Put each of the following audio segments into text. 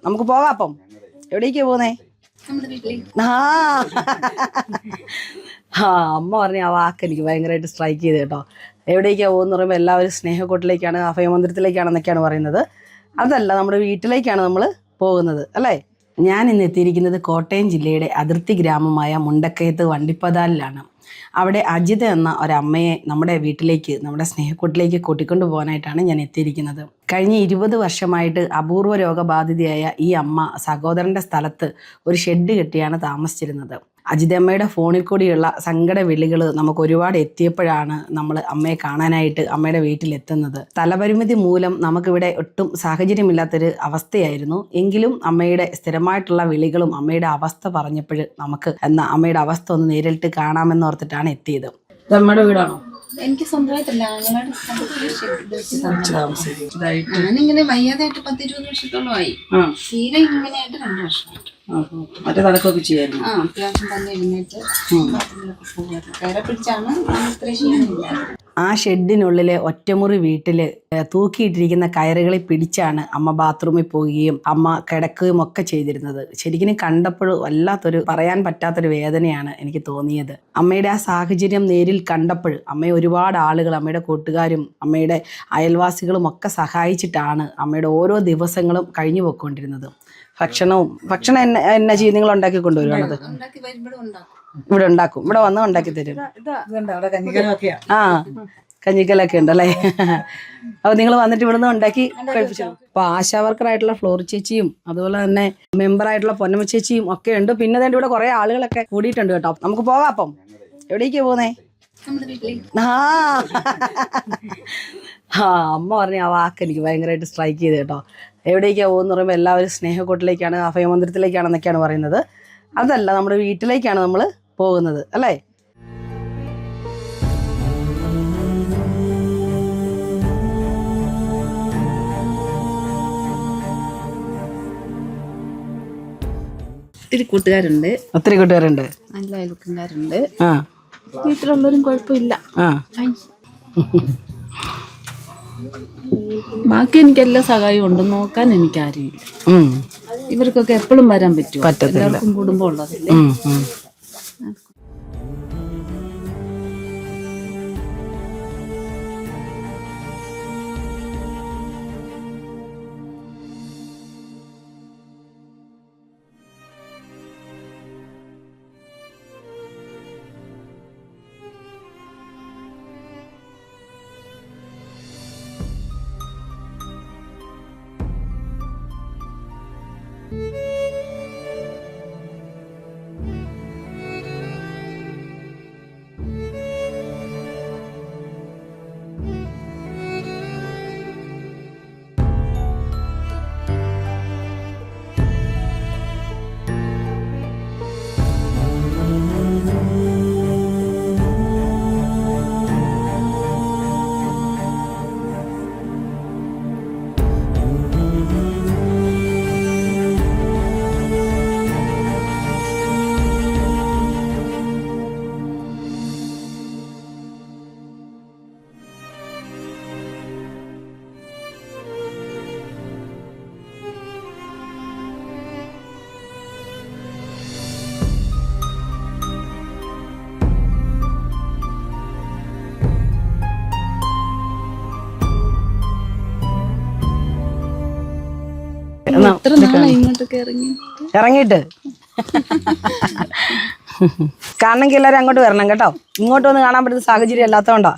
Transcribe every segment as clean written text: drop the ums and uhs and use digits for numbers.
നമുക്ക് പോകാം അപ്പം. എവിടേക്കാ പോകുന്നേ? ആ ആ അമ്മ പറഞ്ഞ ആ വാക്ക് എനിക്ക് ഭയങ്കരമായിട്ട് സ്ട്രൈക്ക് ചെയ്ത് കേട്ടോ. എവിടേക്കാണ് പോകുന്ന പറയുമ്പോൾ എല്ലാവരും സ്നേഹക്കൂട്ടിലേക്കാണ്, അഭയമന്ദിരത്തിലേക്കാണെന്നൊക്കെയാണ് പറയുന്നത്. അതല്ല, നമ്മുടെ വീട്ടിലേക്കാണ് നമ്മൾ പോകുന്നത് അല്ലേ. ഞാൻ ഇന്ന് എത്തിയിരിക്കുന്നത് കോട്ടയം ജില്ലയുടെ അതിർത്തി ഗ്രാമമായ മുണ്ടക്കയത്ത് വണ്ടിപ്പതാലിലാണ്. അവിടെ അജിത എന്ന ഒരമ്മയെ നമ്മുടെ വീട്ടിലേക്ക്, നമ്മുടെ സ്നേഹക്കൂട്ടിലേക്ക് കൂട്ടിക്കൊണ്ടു പോകാനായിട്ടാണ് ഞാൻ എത്തിയിരിക്കുന്നത്. കഴിഞ്ഞ 20 വർഷമായിട്ട് അപൂർവ രോഗബാധിതയായ ഈ അമ്മ സഹോദരൻ്റെ സ്ഥലത്ത് ഒരു ഷെഡ് കെട്ടിയാണ് താമസിച്ചിരുന്നത്. അജിതമ്മയുടെ ഫോണിൽ കൂടിയുള്ള സങ്കട വിളികൾ നമുക്ക് ഒരുപാട് എത്തിയപ്പോഴാണ് നമ്മൾ അമ്മയെ കാണാനായിട്ട് അമ്മയുടെ വീട്ടിലെത്തുന്നത്. സ്ഥലപരിമിതി മൂലം നമുക്കിവിടെ ഒട്ടും സാഹചര്യമില്ലാത്തൊരു അവസ്ഥയായിരുന്നു. എങ്കിലും അമ്മയുടെ സ്ഥിരമായിട്ടുള്ള വിളികളും അമ്മയുടെ അവസ്ഥ പറഞ്ഞപ്പോൾ നമുക്ക് അമ്മയുടെ അവസ്ഥ ഒന്ന് നേരിട്ട് കാണാമെന്നോർത്തിട്ടാണ് എത്തിയത്. അമ്മയുടെ വീടാണോ? എനിക്ക് സ്വന്തമായിട്ടല്ല, ഞാനിങ്ങനെ വയ്യാതായിട്ട് 10-20 വർഷത്തോളമായി. തീരെ ഇങ്ങനെയായിട്ട് 2 വർഷമായിട്ട്. മറ്റേ നടക്കുകയൊക്കെ ചെയ്യായിരുന്നു. അത്യാവശ്യം തന്നെ എഴുന്നേറ്റ് കയറെ പിടിച്ചാണ് ഇത്ര ക്ഷീണമില്ലായിരുന്നു. ആ ഷെഡിനുള്ളിലെ ഒറ്റമുറി വീട്ടിൽ തൂക്കിയിട്ടിരിക്കുന്ന കയറുകളെ പിടിച്ചാണ് അമ്മ ബാത്റൂമിൽ പോവുകയും അമ്മ കിടക്കുകയും ഒക്കെ ചെയ്തിരുന്നത്. ശരിക്കും കണ്ടപ്പോൾ വല്ലാത്തൊരു പറയാൻ പറ്റാത്തൊരു വേദനയാണ് എനിക്ക് തോന്നിയത്. അമ്മയുടെ ആ സാഹചര്യം നേരിൽ കണ്ടപ്പോൾ അമ്മയെ ഒരുപാട് ആളുകൾ, അമ്മയുടെ കൂട്ടുകാരും അമ്മയുടെ അയൽവാസികളും ഒക്കെ സഹായിച്ചിട്ടാണ് അമ്മയുടെ ഓരോ ദിവസങ്ങളും കഴിഞ്ഞു പോയിക്കൊണ്ടിരുന്നത്. ഭക്ഷണം എന്നാ ചെയ്യും? നിങ്ങൾ ഉണ്ടാക്കി കൊണ്ടുവരുവാണത്? ഇവിടെ ഉണ്ടാക്കും, ഇവിടെ വന്ന് ഉണ്ടാക്കി തരും. ആ കഞ്ഞിക്കലൊക്കെ ഉണ്ടല്ലേ. അപ്പൊ നിങ്ങൾ വന്നിട്ട് ഇവിടുന്ന് ഉണ്ടാക്കി കഴിപ്പിച്ചു. അപ്പൊ ആശാവർക്കറായിട്ടുള്ള ഫ്ലോർ ചേച്ചിയും അതുപോലെ തന്നെ മെമ്പറായിട്ടുള്ള പൊന്നമ്മ ചേച്ചിയും ഒക്കെ ഉണ്ട്. പിന്നെ തന്നെ ഇവിടെ കുറെ ആളുകളൊക്കെ കൂടിയിട്ടുണ്ട് കേട്ടോ. നമുക്ക് പോകാം അപ്പം. എവിടേക്കാ പോകുന്നേ? ആ അമ്മ പറഞ്ഞ ആ വാക്ക് എനിക്ക് ഭയങ്കരമായിട്ട് സ്ട്രൈക്ക് ചെയ്ത് കേട്ടോ. എവിടേക്കാ പോകുന്ന പറയുമ്പോൾ എല്ലാവരും സ്നേഹക്കൂട്ടിലേക്കാണ്, അഭയമന്ദിരത്തിലേക്കാണെന്നൊക്കെയാണ് പറയുന്നത്. അതല്ല, നമ്മുടെ വീട്ടിലേക്കാണ് നമ്മൾ പോകുന്നത് അല്ലേ. ഒത്തിരി കൂട്ടുകാരുണ്ട്. നല്ല അയൽക്കാരുണ്ട്. വീട്ടിലുള്ളവരും കുഴപ്പമില്ല. ബാക്കി എനിക്ക് എല്ലാ സഹായവും ഉണ്ട്. നോക്കാൻ എനിക്ക് ആരുമില്ല. ഇവർക്കൊക്കെ എപ്പോഴും വരാൻ പറ്റുമോ? എല്ലാവർക്കും കുടുംബം ഉള്ളതല്ലേ. ഇറങ്ങിയിട്ട് കാണണമെങ്കിൽ എല്ലാവരും അങ്ങോട്ട് വരണം കേട്ടോ. ഇങ്ങോട്ട് വന്ന് കാണാൻ പറ്റുന്ന സാഹചര്യം അല്ലാത്തതുകൊണ്ടാ.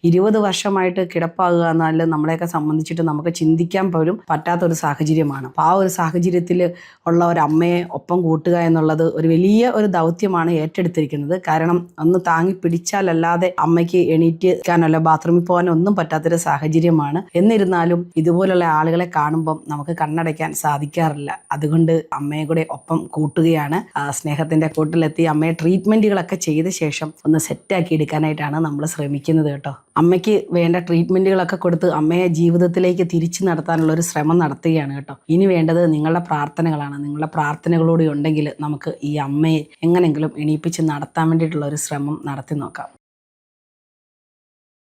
20 വർഷമായിട്ട് കിടപ്പാകുക എന്നാൽ നമ്മളെയൊക്കെ സംബന്ധിച്ചിട്ട് നമുക്ക് ചിന്തിക്കാൻ പോലും പറ്റാത്തൊരു സാഹചര്യമാണ്. അപ്പോൾ ആ ഒരു സാഹചര്യത്തിൽ ഉള്ള ഒരു അമ്മയെ ഒപ്പം കൂട്ടുക എന്നുള്ളത് ഒരു വലിയ ഒരു ദൗത്യമാണ് ഏറ്റെടുത്തിരിക്കുന്നത്. കാരണം ഒന്ന് താങ്ങി പിടിച്ചാലല്ലാതെ അമ്മയ്ക്ക് എണീറ്റിക്കാനല്ല ബാത്റൂമിൽ പോകാനോ ഒന്നും പറ്റാത്തൊരു സാഹചര്യമാണ്. എന്നിരുന്നാലും ഇതുപോലുള്ള ആളുകളെ കാണുമ്പം നമുക്ക് കണ്ണടയ്ക്കാൻ സാധിക്കാറില്ല. അതുകൊണ്ട് അമ്മയെ കൂടെ ഒപ്പം കൂട്ടുകയാണ്. സ്നേഹത്തിന്റെ കൂട്ടിലെത്തി അമ്മയെ ട്രീറ്റ്മെന്റുകളൊക്കെ ചെയ്ത ശേഷം ഒന്ന് സെറ്റാക്കി എടുക്കാനായിട്ടാണ് നമ്മൾ ശ്രമിക്കുന്നത് കേട്ടോ. അമ്മയ്ക്ക് വേണ്ട ട്രീറ്റ്മെന്റുകളൊക്കെ കൊടുത്ത് അമ്മയെ ജീവിതത്തിലേക്ക് തിരിച്ചു നടത്താനുള്ള ഒരു ശ്രമം നടത്തുകയാണ് കേട്ടോ. ഇനി വേണ്ടത് നിങ്ങളുടെ പ്രാർത്ഥനകളാണ്. നിങ്ങളുടെ പ്രാർത്ഥനകളൂടെ ഉണ്ടെങ്കിൽ നമുക്ക് ഈ അമ്മയെ എങ്ങനെയെങ്കിലും എണീപ്പിച്ച് നടത്താൻ വേണ്ടിയിട്ടുള്ള ഒരു ശ്രമം നടത്തി നോക്കാം.